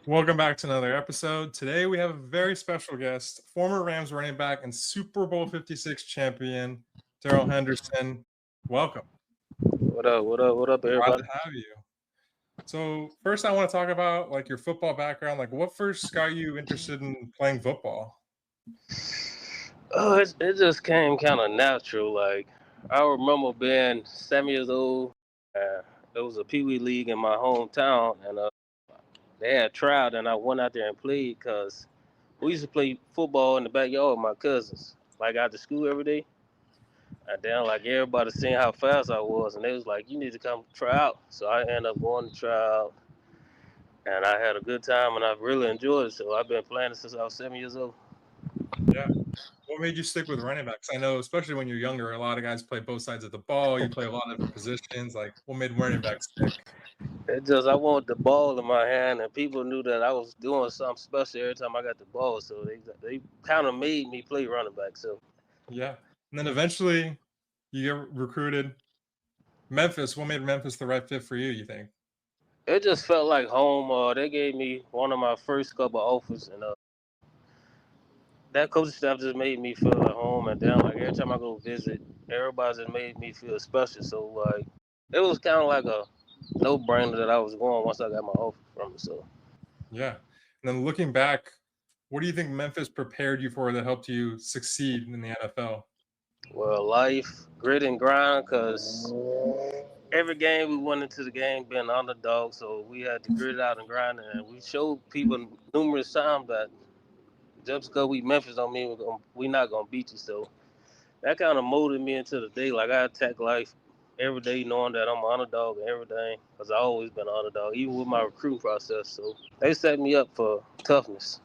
Welcome back to another episode. Today we have a very special guest, former Rams running back and Super Bowl 56 champion, Darrell Henderson. Welcome. What up? What up? What up, Glad everybody? to have you. So first I want to talk about like your football background. Like what first got you interested in playing football? It just came kind of natural. Like I remember being 7 years old. Uh, it was a pee wee league in my hometown, and they had tried, and I went out there and played because we used to play football in the backyard with my cousins, like after school every day. And then like everybody seeing how fast I was, and they was like, "You need to come try out." So I ended up going to try out, and I had a good time, and I really enjoyed it. So I've been playing it since I was 7 years old. Yeah. What made you stick with running backs? I know, especially when you're younger, a lot of guys play both sides of the ball. You play a lot of different positions. Like, what made running back stick? It just I wanted the ball in my hand, and people knew that I was doing something special every time I got the ball. So they kind of made me play running back. So Yeah. And then eventually you get recruited. Memphis. What made Memphis the right fit for you, you think? it just felt like home. They gave me one of my first couple offers, and that coaching staff just made me feel at home. And then like every time I go visit, everybody just made me feel special. So like it was kind of like a no brainer that I was going once I got my offer from it. So. Yeah. And then looking back, what do you think Memphis prepared you for that helped you succeed in the NFL? Well, life, grit and grind, because every game we went into the game being underdog, so we had to grit it out and grind it. And we showed people numerous times that just because we Memphis don't mean we not gonna beat you. So that kind of molded me into the day. Like I attack life every day, knowing that I'm an underdog and everything, because I always been an underdog, even with my recruiting process. So they set me up for toughness.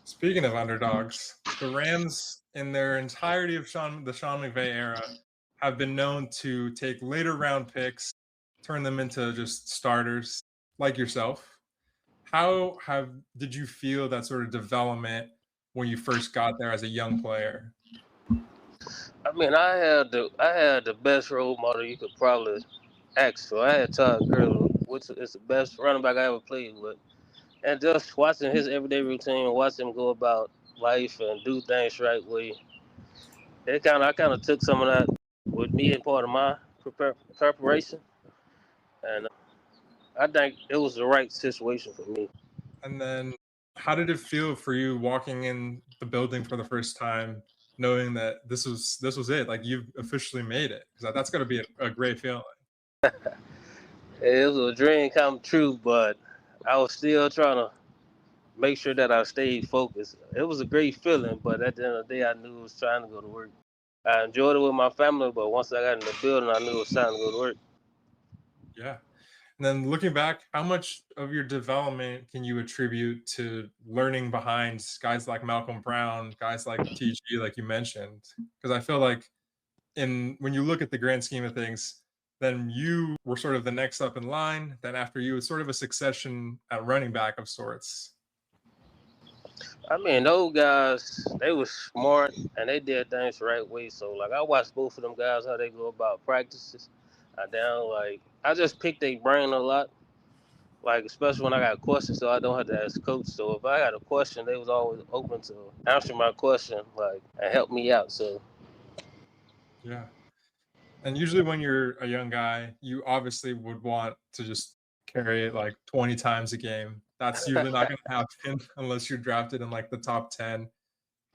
Speaking of underdogs, the Rams, in their entirety of the Sean McVay era, have been known to take later round picks, turn them into just starters, like yourself. How have did you feel that sort of development when you first got there as a young player? I mean, I had the best role model you could probably ask for. I had Todd Gurley, which is the best running back I ever played with. And just watching his everyday routine, watching him go about life and do things right way, I kind of took some of that with me and part of my preparation, and I think it was the right situation for me. And then how did it feel for you walking in the building for the first time, knowing that this was it? Like you've officially made it? Because that's got to be a great feeling. It was a dream come true, but I was still trying to make sure that I stayed focused. It was a great feeling, but at the end of the day, I knew it was trying to go to work. I enjoyed it with my family, but once I got in the building, I knew it was time to go to work. Yeah. And then looking back, how much of your development can you attribute to learning behind guys like Malcolm Brown, guys like TG, like you mentioned? Because I feel like in when you look at the grand scheme of things, then you were sort of the next up in line. Then after you, it's sort of a succession at running back of sorts. I mean, those guys, they was smart and they did things the right way. So, like, I watched both of them guys how they go about practices. I just picked their brain a lot. Like, especially when I got questions, so I don't have to ask coach. So if I had a question, they was always open to answer my question, like, and help me out. So Yeah. And usually when you're a young guy, you obviously would want to just carry it like 20 times a game. That's usually not going to happen unless you're drafted in like the top 10.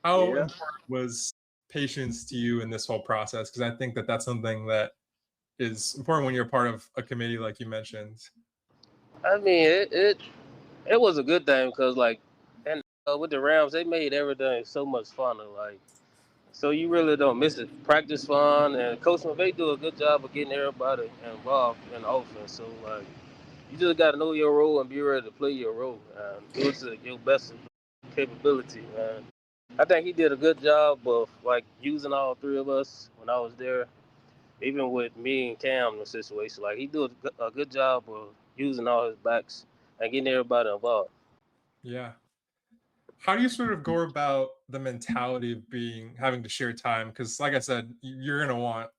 How yeah, important was patience to you in this whole process? Because I think that that's something that is important when you're part of a committee, like you mentioned. I mean, it was a good thing because like, and with the Rams, they made everything so much funner. Like, so you really don't miss it. Practice fun, and Coach McVay do a good job of getting everybody involved in the offense. So like, you just got to know your role and be ready to play your role and do it to your best capability. And I think he did a good job of like using all three of us when I was there. Even with me and Cam in the situation, like he did a good job of using all his backs and getting everybody involved. Yeah. How do you sort of go about the mentality of having to share time? Because, like I said, you're going to want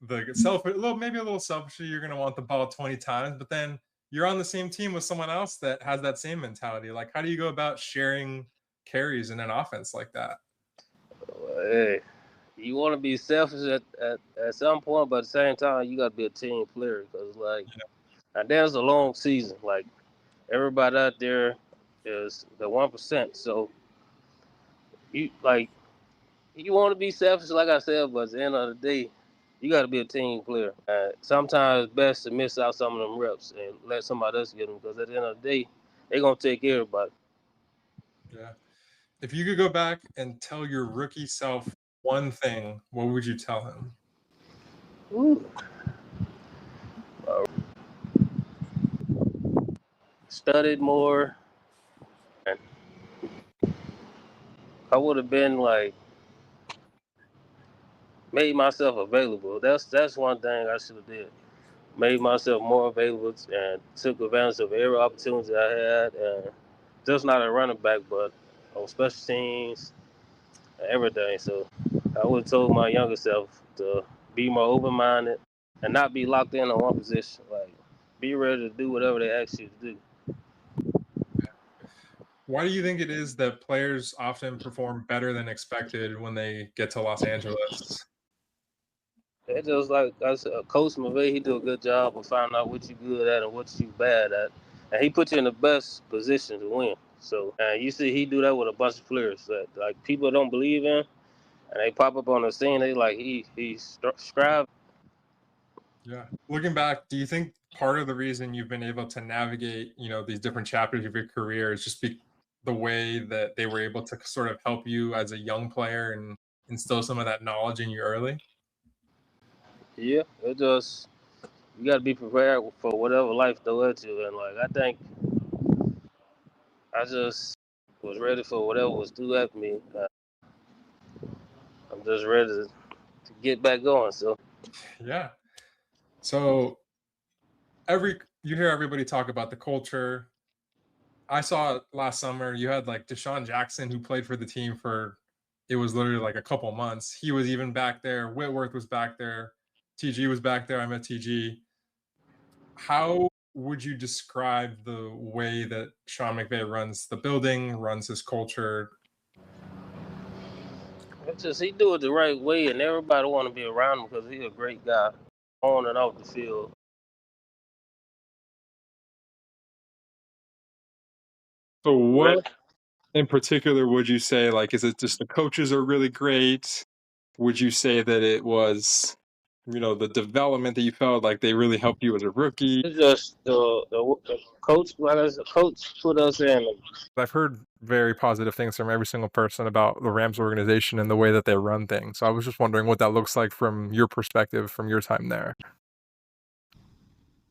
the self, a little, maybe a little selfishly, you're going to want the ball 20 times, but then you're on the same team with someone else that has that same mentality. Like, how do you go about sharing carries in an offense like that? Hey, you want to be selfish at some point, but at the same time, you got to be a team player because, like, and there's a long season. Like, everybody out there is the 1%. So, you like, you want to be selfish, like I said, but at the end of the day, you got to be a team player. Sometimes it's best to miss out some of them reps and let somebody else get them because at the end of the day, they're going to take care of everybody. Yeah. If you could go back and tell your rookie self one thing, what would you tell him? Ooh. Studied more. And I would have been like, made myself available. That's one thing I should have did. Made myself more available and took advantage of every opportunity I had, and just not a running back, but on special teams, and everything. So I would have told my younger self to be more open-minded and not be locked in on one position. Like, be ready to do whatever they ask you to do. Why do you think it is that players often perform better than expected when they get to Los Angeles? It's just like I said, Coach McVay, he do a good job of finding out what you good at and what you bad at, and he put you in the best position to win. So, and you see, he do that with a bunch of players that like people don't believe in, and they pop up on the scene. They like he's scribe. Yeah. Looking back, do you think part of the reason you've been able to navigate, these different chapters of your career is just the way that they were able to sort of help you as a young player and instill some of that knowledge in you early? Yeah, it just you got to be prepared for whatever life throws at you, and like I think I just was ready for whatever was threw at me. I'm just ready to get back going. So. Yeah. So you hear everybody talk about the culture. I saw it last summer. You had like Deshaun Jackson who played for the team for it was literally like a couple months. He was even back there. Whitworth was back there. TG was back there. I met TG. How would you describe the way that Sean McVay runs the building, runs his culture? It's just he do it the right way, and everybody want to be around him because he's a great guy, on and off the field. So Right. what in particular would you say, like, is it just the coaches are really great? Would you say that it was, the development that you felt like they really helped you as a rookie? It's just the coach, like I said, coach put us in. I've heard very positive things from every single person about the Rams organization and the way that they run things. So I was just wondering what that looks like from your perspective, from your time there.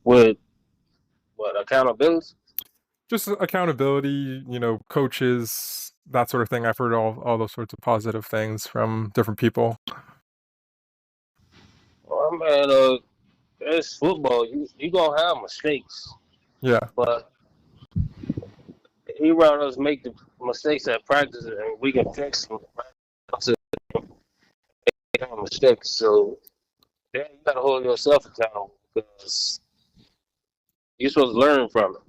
With what accountability? Just accountability, coaches, that sort of thing. I've heard all those sorts of positive things from different people. Well, man, it's football. You gonna have mistakes, Yeah. but he rather us make the mistakes at practice, and we can fix them. To mistakes, so yeah, you gotta hold yourself accountable because you're supposed to learn from it.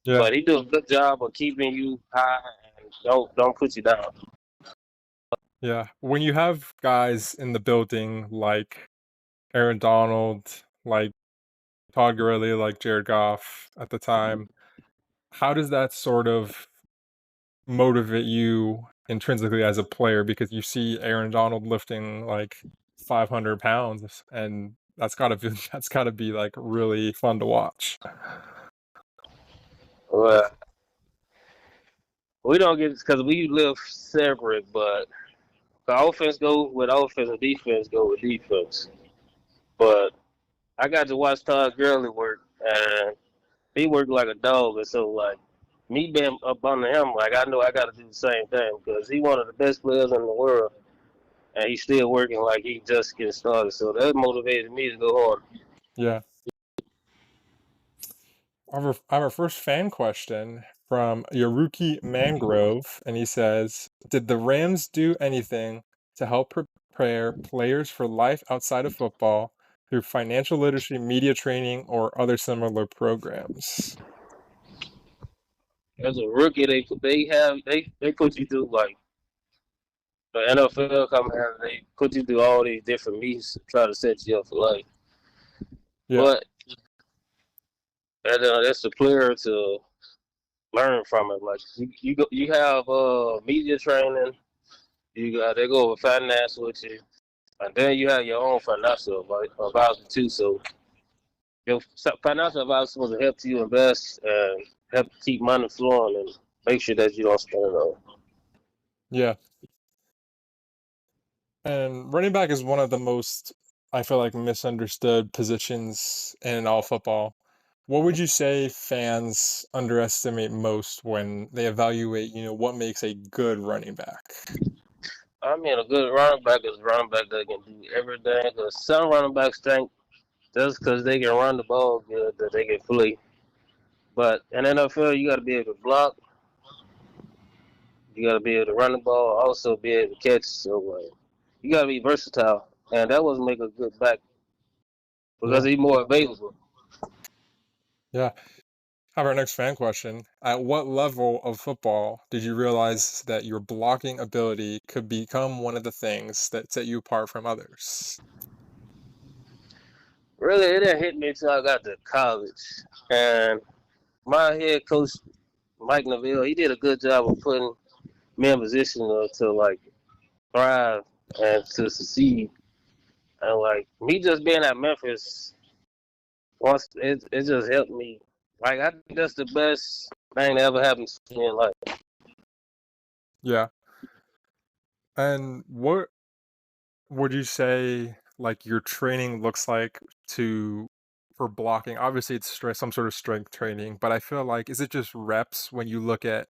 Yeah. But he does a good job of keeping you high and don't put you down. Yeah. When you have guys in the building like Aaron Donald, like Todd Gurley, like Jared Goff at the time, how does that sort of motivate you intrinsically as a player? Because you see Aaron Donald lifting like 500 pounds, and that's gotta be that's gotta be like really fun to watch. Well, we don't get because we live separate, but the offense go with offense and defense go with defense. But I got to watch Todd Gurley work, and he worked like a dog. And so, like, me being up under him, like, I know I got to do the same thing because he's one of the best players in the world, and he's still working like he just getting started. So that motivated me to go hard. Yeah. Our first fan question from Yaruki Mangrove, and he says, "Did the Rams do anything to help prepare players for life outside of football through financial literacy, media training, or other similar programs? As a rookie, they put you through like the NFL coming out. They put you through all these different meets to try to set you up for life. Yeah. But that's the player to learn from it. Like you have media training. They go over finance with you, and then you have your own financial advisor too. So your financial advisor is supposed to help you invest and help keep money flowing and make sure that you don't spend it all. Yeah. And running back is one of the most, I feel like, misunderstood positions in all football. What would you say fans underestimate most when they evaluate, what makes a good running back? I mean, a good running back is a running back that can do everything. Because some running backs think just because they can run the ball good that they can play. But in NFL, you got to be able to block. You got to be able to run the ball, also be able to catch. So you got to be versatile, and that was make a good back because he's more available. Yeah. How about our next fan question? At what level of football did you realize that your blocking ability could become one of the things that set you apart from others? Really, it didn't hit me until I got to college, and my head coach Mike Neville, he did a good job of putting me in position to like thrive and to succeed. And like me just being at Memphis, once it just helped me. Like I think that's the best thing that ever happened to me in life. Yeah. And what would you say like your training looks like to for blocking? Obviously, it's some sort of strength training, but I feel like is it just reps when you look at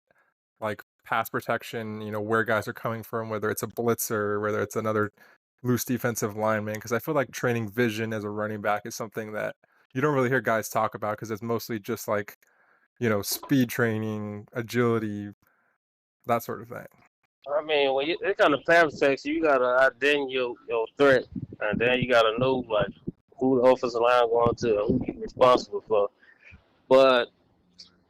like pass protection, where guys are coming from, whether it's a blitzer, whether it's another loose defensive lineman? Because I feel like training vision as a running back is something that you don't really hear guys talk about because it's mostly just like, speed training, agility, that sort of thing. I mean, when it kind of pass protection, you gotta identify your threat, and then you gotta know like who the offensive line going to, and who you responsible for. But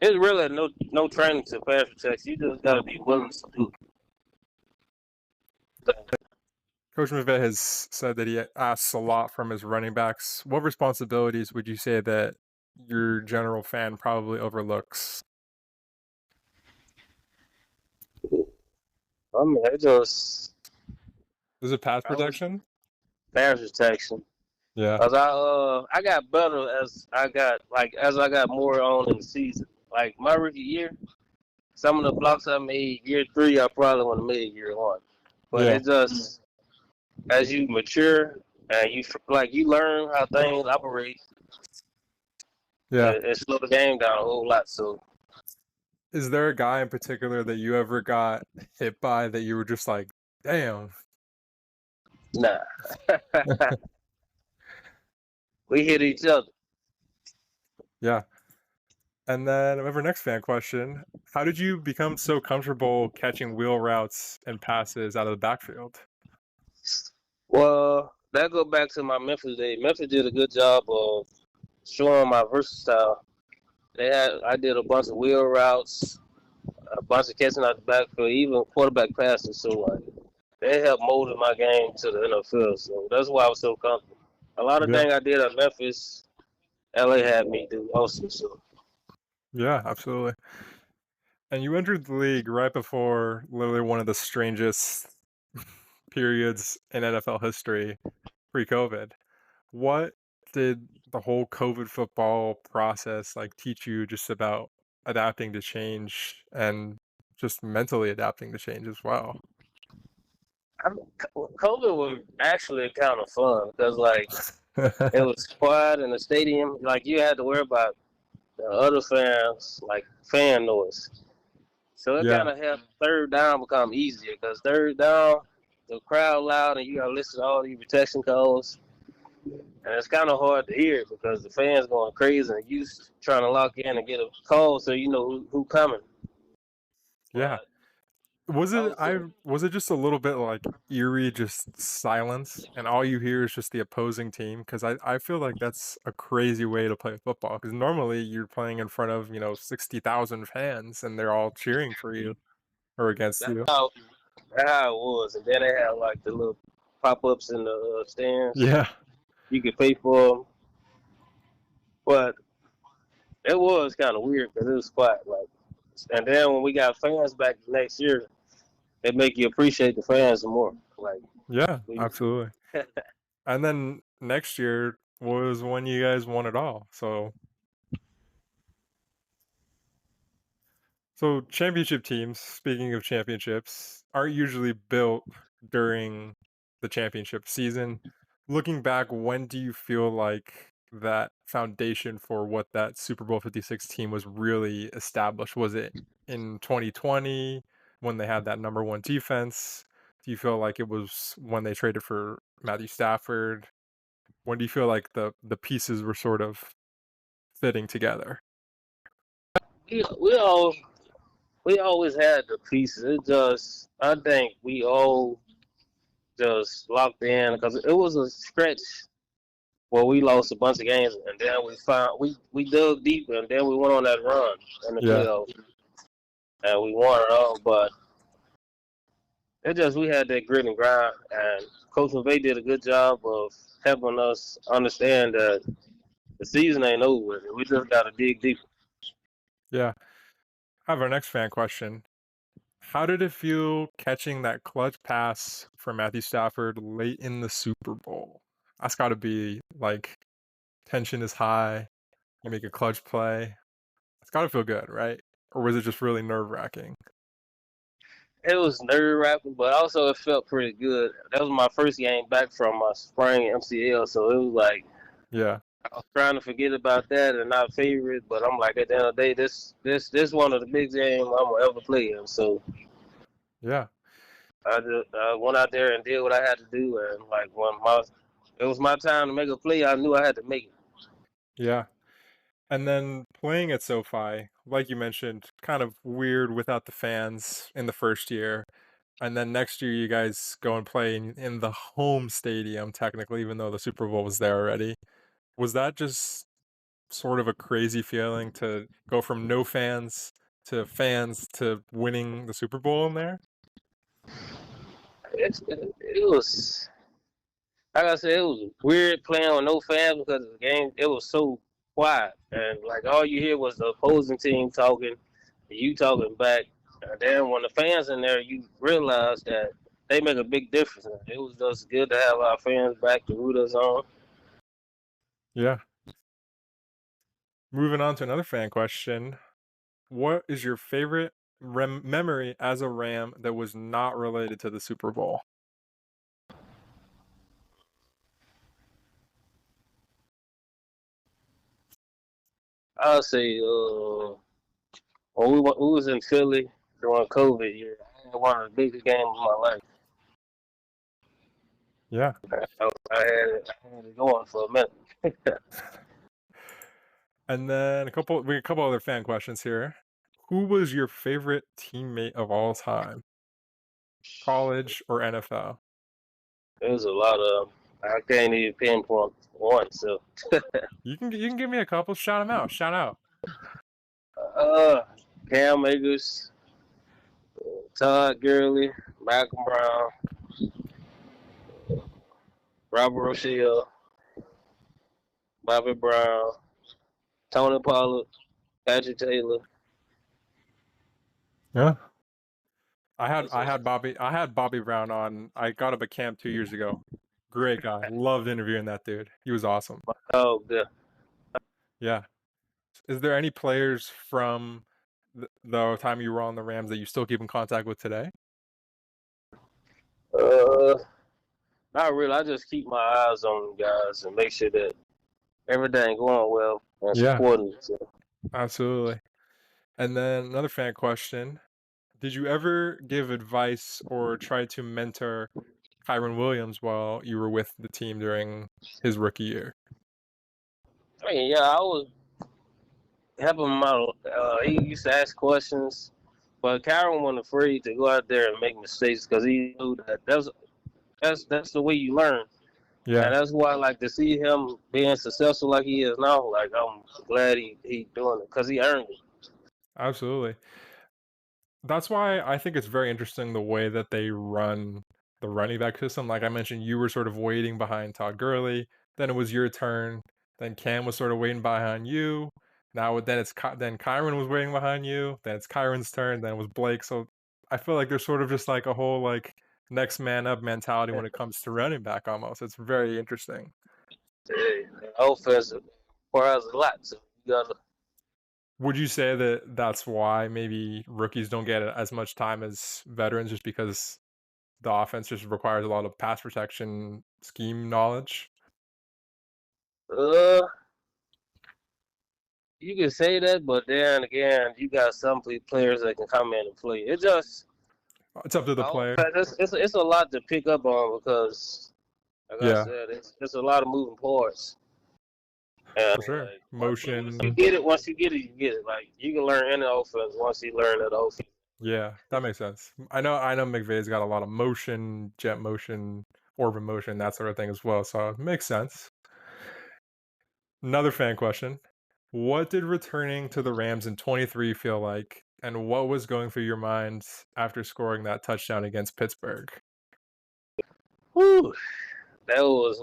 it's really no training to pass protection. You just gotta be willing to do it. Coach McVay has said that he asks a lot from his running backs. What responsibilities would you say that your general fan probably overlooks? I mean, it just Is it pass protection? pass protection. Yeah. Cause I got better as I got more on in the season. Like my rookie year, some of the blocks I made year 3, I probably would have made year 1. But Yeah. it just as you mature and you learn how things operate, Yeah. it slow the game down a whole lot. So Is there a guy in particular that you ever got hit by that you were just like, damn? nah, we hit each other. Yeah. And then we have our next fan question. How did you become so comfortable catching wheel routes and passes out of the backfield? Well, that go back to my Memphis days. Memphis did a good job of showing my versatile. I did a bunch of wheel routes, a bunch of catching out the backfield, even quarterback passes. So like they helped molded my game to the NFL. So that's why I was so comfortable. A lot of Yeah. things I did at Memphis, LA had me do also. So Yeah, absolutely. And you entered the league right before literally one of the strangest periods in NFL history, pre-COVID. What did the whole COVID football process like teach you just about adapting to change and just mentally adapting to change as well? COVID was actually kind of fun because like it was quiet in the stadium. Like you had to worry about the other fans, like fan noise. So it Yeah, kind of helped third down become easier because third down, the crowd loud and you got to listen to all these protection calls. And it's kind of hard to hear because the fans going crazy and you trying to lock in and get a call so you know who coming. yeah. But Was I it was saying, was it just a little bit like eerie, just silence, and all you hear is just the opposing team? Because I feel like that's a crazy way to play football. Because normally you're playing in front of 60,000 fans, and they're all cheering for you or against that's you. how it was. And then they had like the little pop ups in the stands. Yeah, You could pay for them, but it was kind of weird because it was quiet. Like, and then when we got fans back the next year, it make you appreciate the fans more. Like, yeah, we, absolutely. And then next year was when you guys won it all. So championship teams, speaking of championships, aren't usually built during the championship season. Looking back, when do you feel like that foundation for what that Super Bowl 56 team was really established? Was it in 2020 when they had that number one defense? Do you feel like it was when they traded for Matthew Stafford? When do you feel like the pieces were sort of fitting together? we, we all we always had the pieces. It just I think we all just locked in because it was a stretch where we lost a bunch of games and then we dug deep and then we went on that run in the Yeah. playoffs and we won it all. But it just we had that grit and grind and Coach McVay did a good job of helping us understand that the season ain't over with. We just got to dig deep. Yeah. I have our next fan question. How did it feel catching that clutch pass for Matthew Stafford late in the Super Bowl? That's got to be like tension is high. You make a clutch play. It's got to feel good, right? Or was it just really nerve wracking? It was nerve wracking, but also it felt pretty good. That was my first game back from my spring MCL, so it was like Yeah. I was trying to forget about that and not favor it. But I'm like, at the end of the day, this one of the big games I'm gonna ever play in. So Yeah. I just went out there and did what I had to do, and like it was my time to make a play, I knew I had to make it. Yeah. And then playing at SoFi, like you mentioned, kind of weird without the fans in the first year. And then next year, you guys go and play in the home stadium, technically, even though the Super Bowl was there already. Was that just sort of a crazy feeling to go from no fans to winning the Super Bowl in there? It was like I said, it was weird playing with no fans because the game it was so quiet and like all you hear was the opposing team talking, you talking back. And then when the fans in there, you realize that they make a big difference. It was just good to have our fans back to root us on. Yeah. Moving on to another fan question. What is your favorite memory as a Ram that was not related to the Super Bowl? I'll say when we was in Philly during COVID year, I had one of the biggest games of my life. Yeah. I had it going for a minute. And then we got a couple other fan questions here. Who was your favorite teammate of all time? College or NFL? There was a lot of I can't even pinpoint one. So You can give me a couple. Shout them out. Shout out. uh, Cam Akers, Todd Gurley, Malcolm Brown, Robert Rochelle, Bobby Brown, Tony Pollard, Patrick Taylor. Yeah. I had Bobby Brown on. I got him at camp 2 years ago. Great guy. Loved interviewing that dude. He was awesome. Oh, yeah. Yeah. Is there any players from the time you were on the Rams that you still keep in contact with today? Uh, Not really. I just keep my eyes on them guys and make sure that everything going well and Yeah, supporting. So, absolutely. And then another fan question. Did you ever give advice or try to mentor Kyron Williams while you were with the team during his rookie year? I mean, yeah, I was helping him out. He used to ask questions, But Kyron wasn't afraid to go out there and make mistakes because he knew that that's the way you learn. Yeah, And that's why I like to see him being successful like he is now. Like I'm glad he doing it because he earned it. absolutely. That's why I think it's very interesting the way that they run the running back system. Like I mentioned, you were sort of waiting behind Todd Gurley, then it was your turn, then Cam was sort of waiting behind you. Now then then Kyron was waiting behind you, then it's Kyron's turn, then it was Blake. So I feel like there's sort of just like a whole like next man up mentality when it comes to running back almost. It's very interesting. The offense requires a lot, so you gotta. Would you say that that's why maybe rookies don't get as much time as veterans just because the offense just requires a lot of pass protection scheme knowledge? Uh, you can say that, but then again, you got some players that can come in and play. It just It's up to the player. it's a lot to pick up on because, like I Yeah, said, it's a lot of moving parts. And for sure. like, Motion. once you get it, you get it. Like you can learn any offense once you learn that offense. Yeah, that makes sense. I know McVay's got a lot of motion, jet motion, orbit motion, that sort of thing as well. So it makes sense. Another fan question. What did returning to the Rams in 23 feel like? And what was going through your mind after scoring that touchdown against Pittsburgh? Whew, that was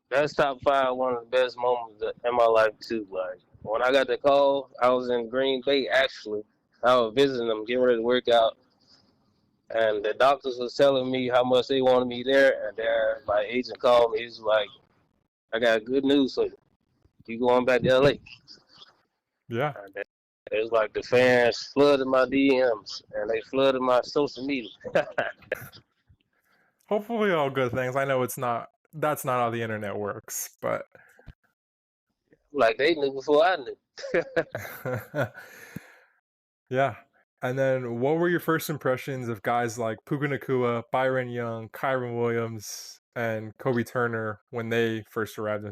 that's top five, one of the best moments in my life too. Like when I got the call, I was in Green Bay actually. I was visiting them, getting ready to work out, and the doctors was telling me how much they wanted me there. And then my agent called me. He's like, "I got good news for you. You going back to LA?" Yeah. And it was like the fans flooded my DMs and they flooded my social media. Hopefully all good things. I know that's not how the internet works, but Like they knew before I knew. yeah. And then what were your first impressions of guys like Puka Nacua, Byron Young, Kyron Williams, and Kobe Turner when you first arrived?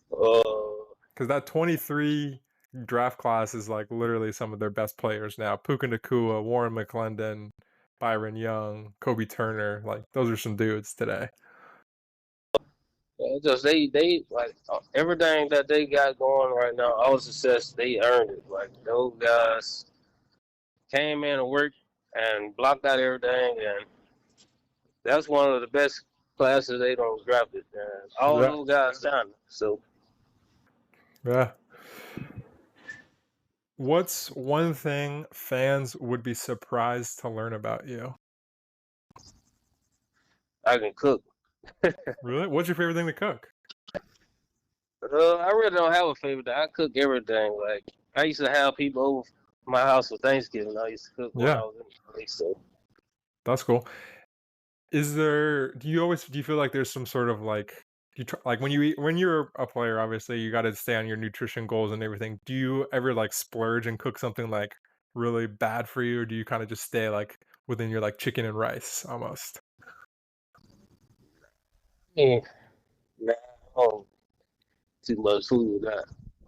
Because that 23 draft class is like literally some of their best players now. Puka Nacua, Warren McClendon, Byron Young, Kobe Turner, like those are some dudes today. Just they like everything that they got going right now, all success, they earned it. Like those guys came in and worked and blocked out everything, and that's one of the best classes they don't drafted. And all those guys signed. So Yeah. What's one thing fans would be surprised to learn about you? I can cook. Really? What's your favorite thing to cook? I really don't have a favorite. I cook everything. Like I used to have people over my house for Thanksgiving. I used to cook when I was in the place. So That's cool. Do you feel like there's some sort of like like when you're a player, obviously you got to stay on your nutrition goals and everything. Do you ever like splurge and cook something like really bad for you, or do you kind of just stay like within your like chicken and rice almost? yeah, nah, I don't too much food with that.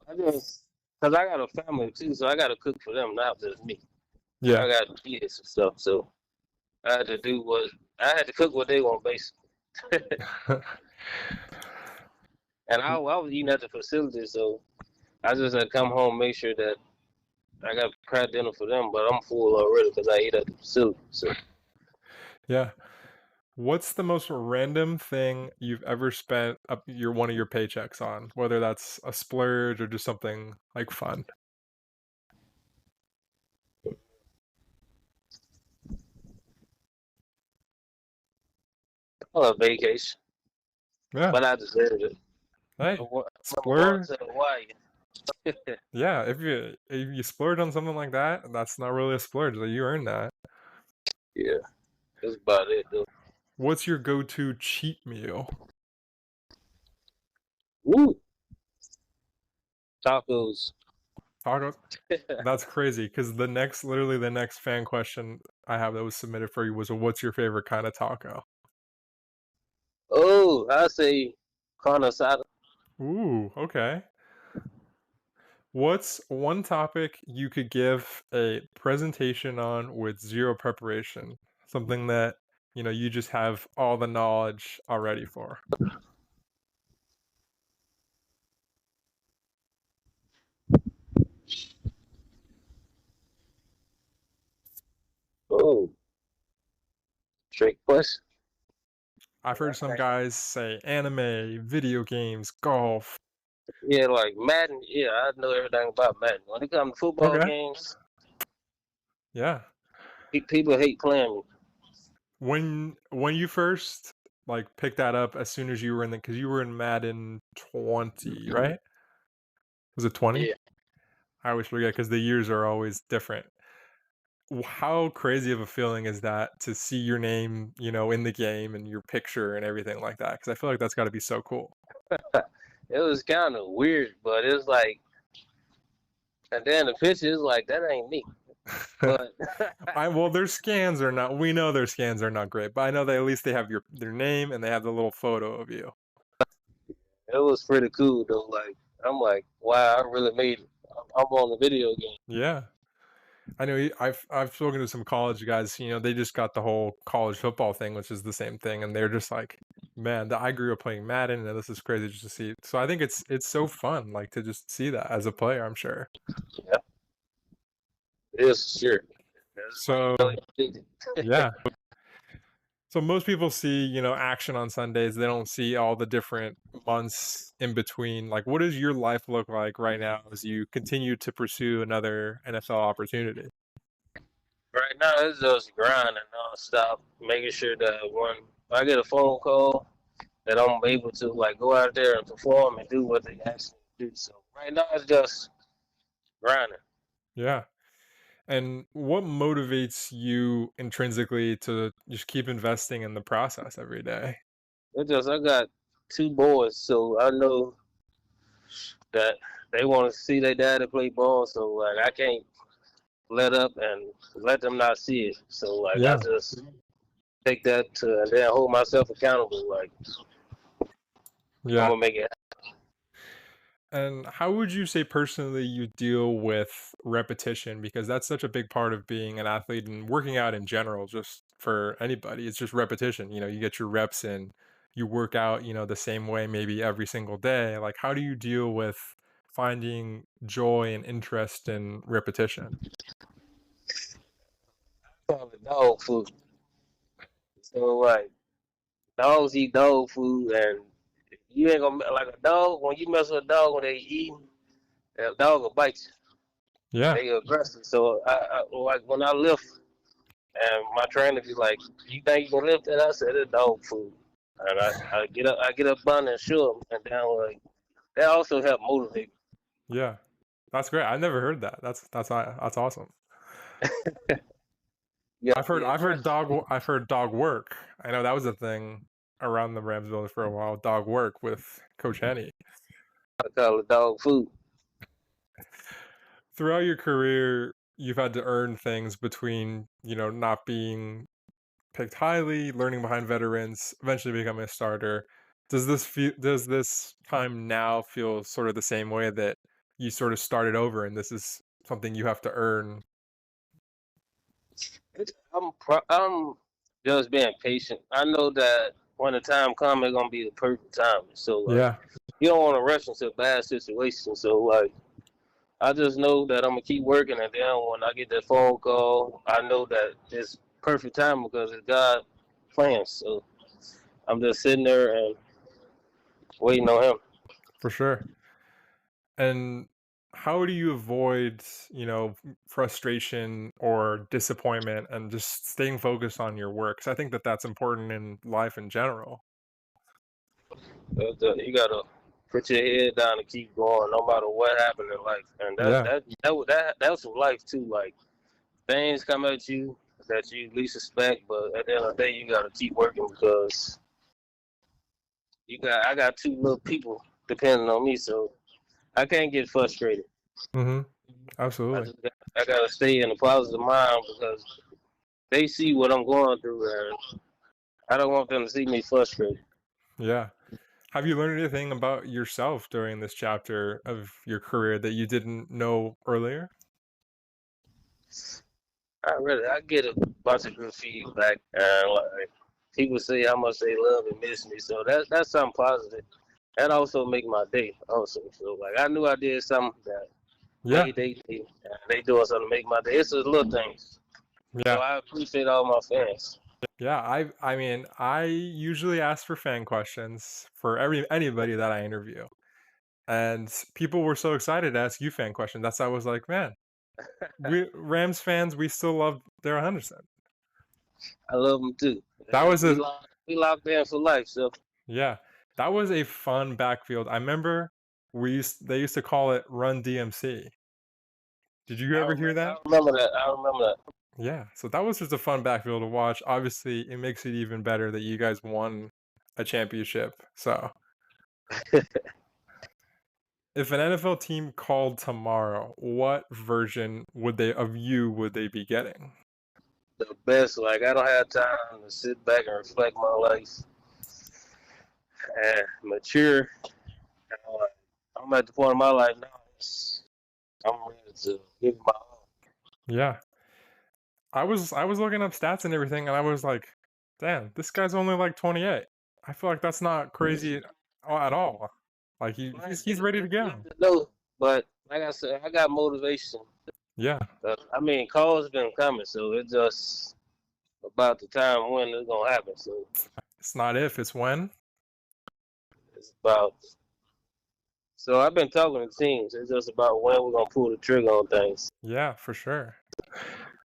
I just because I got a family too, so I got to cook for them, not just me. Yeah. I got kids and stuff, so I had to cook what they want basically. And I was eating at the facility, so I just had to come home, make sure that I got prepared dinner for them, but I'm full already because I ate at the facility. So Yeah. What's the most random thing you've ever spent one of your paychecks on? Whether that's a splurge or just something like fun. I love vacation, Yeah. but I deserved it. Hey, I remember splurge. going to Hawaii. Yeah, if you splurge on something like that, that's not really a splurge. Like, you earned that. Yeah, that's about it though. What's your go-to cheat meal? Woo! Tacos. Tacos? That's crazy because literally the next fan question I have that was submitted for you was, what's your favorite kind of taco? Oh, I say carne asada. Ooh, okay. What's one topic you could give a presentation on with zero preparation? Something that, you just have all the knowledge already for. Oh, trick question. I've heard some guys say anime, video games, golf. Yeah, like Madden. Yeah, I know everything about Madden. When it comes to football Okay. games, Yeah. people hate playing me. When you first like picked that up as soon as you were in the because you were in Madden 20, right? Was it 20? Yeah, I always forget because the years are always different. How crazy of a feeling is that to see your name, in the game and your picture and everything like that? Because I feel like that's got to be so cool. it was kind of weird, but it's like, and then the picture is like that ain't me. But Well, their scans are not. We know their scans are not great, but I know that at least they have their name and they have the little photo of you. it was pretty cool though. Like I'm like, wow, I really made it. I'm on the video game. Yeah. I know I've spoken to some college guys, they just got the whole college football thing, which is the same thing, and they're just like, "Man, I grew up playing Madden, and this is crazy just to see." So I think it's so fun, like to just see that as a player. I'm sure. Yeah, it is sure. It's So really addicting. yeah, so most people see action on Sundays. They don't see all the different months in between. Like, what does your life look like right now as you continue to pursue another NFL opportunity? Right now, it's just grinding nonstop, making sure that when I get a phone call, that I'm able to like go out there and perform and do what they ask me to do. So right now, it's just grinding. Yeah. And what motivates you intrinsically to just keep investing in the process every day? It's just I got two boys, so I know that they want to see their daddy play ball. So like I can't let up and let them not see it. So like I Yeah. just take that to and then hold myself accountable. Like I'm Yeah. gonna make it. And how would you say personally you deal with repetition? Because that's such a big part of being an athlete and working out in general, just for anybody. It's just repetition. You get your reps in, you work out, the same way maybe every single day. Like, how do you deal with finding joy and interest in repetition? Call it dog food. So like dogs eat dog food, and you ain't gonna like a dog. When you mess with a dog when they eat, that dog will bite you. Yeah. They aggressive. So I like when I lift, and my trainer be like, "You think you can lift that?" I said, "It's dog food." And I get up on and show them, and then like that also help motivate me. Yeah. That's great. I never heard that. That's awesome. You I've gotta heard be I've heard aggressive. I've heard dog work. I know that was a thing around the Rams building for a while. Dog work with Coach Henny. I call it dog food. Throughout your career, you've had to earn things between not being picked highly, learning behind veterans, eventually becoming a starter. Does this time now feel sort of the same way that you sort of started over and this is something you have to earn? I'm just being patient. I know that when the time comes, it's gonna be the perfect time. So like Yeah, you don't want to rush into a bad situation. So like I just know that I'm gonna keep working, and then when I get that phone call, I know that it's perfect time because it's God plans. So I'm just sitting there and waiting on Him. for sure. And how do you avoid, frustration or disappointment and just staying focused on your work? 'Cause I think that that's important in life in general. You gotta put your head down and keep going, no matter what happened in life. And Yeah. that's with life too. Like things come at you that you least expect, but at the end of the day, you gotta keep working because I got two little people depending on me, so I can't get frustrated. Mhm. Absolutely. I gotta stay in a positive mind because they see what I'm going through, and I don't want them to see me frustrated. Yeah. Have you learned anything about yourself during this chapter of your career that you didn't know earlier? I get a bunch of good feedback, and like people say how much they love and miss me. So that's something positive. That also make my day. Also, so like I knew I did something that Yeah, they doing something to make my day. It's just little things. So yeah, I appreciate all my fans. yeah. I mean, I usually ask for fan questions for anybody that I interview, and people were so excited to ask you fan questions. That's why I was like, man, we Rams fans, we still love Darrell Henderson. I love them too. That was a We locked in for life. So Yeah, that was a fun backfield. I remember they used to call it Run DMC. Did you ever hear that? I remember that. I remember that. Yeah, so that was just a fun backfield to watch. Obviously, it makes it even better that you guys won a championship. So, if an NFL team called tomorrow, what version would they be getting? The best. Like I don't have time to sit back and reflect my life and mature. Like, I'm at the point of my life now. I'm ready to give my all. Yeah. I was looking up stats and everything, and I was like, "Damn, this guy's only like 28." I feel like that's not crazy at all. Like he's ready to go. No, but like I said, I got motivation. Yeah, I mean, calls been coming, so it's just about the time when it's gonna happen. So it's not if, it's when. it's about. So I've been talking to teams. It's just about when we're gonna pull the trigger on things. Yeah, for sure.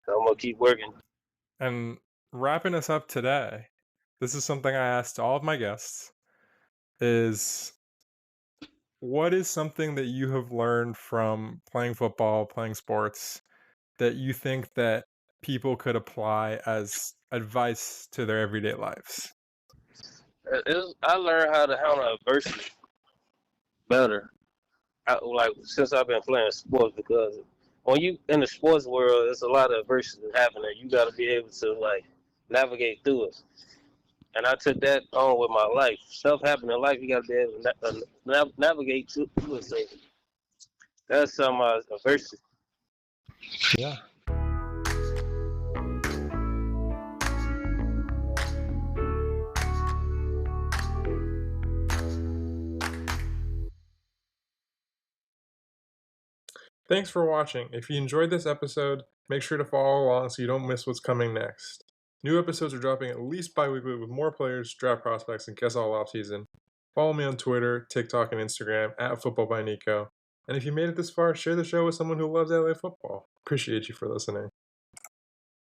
So I'm gonna keep working. And wrapping us up today, this is something I asked all of my guests: is what is something that you have learned from playing football, playing sports, that you think that people could apply as advice to their everyday lives? I learned how to handle adversity better. Like since I've been playing sports, because when you in the sports world, there's a lot of adversity happening. You got to be able to like navigate through it. And I took that on with my life. Stuff happened in life, you got to be able to navigate through it. So that's some adversity. Yeah. Thanks for watching. If you enjoyed this episode, make sure to follow along so you don't miss what's coming next. New episodes are dropping at least bi-weekly with more players, draft prospects, and guests all offseason. Follow me on Twitter, TikTok, and Instagram at Football by Nico. And if you made it this far, share the show with someone who loves LA football. Appreciate you for listening.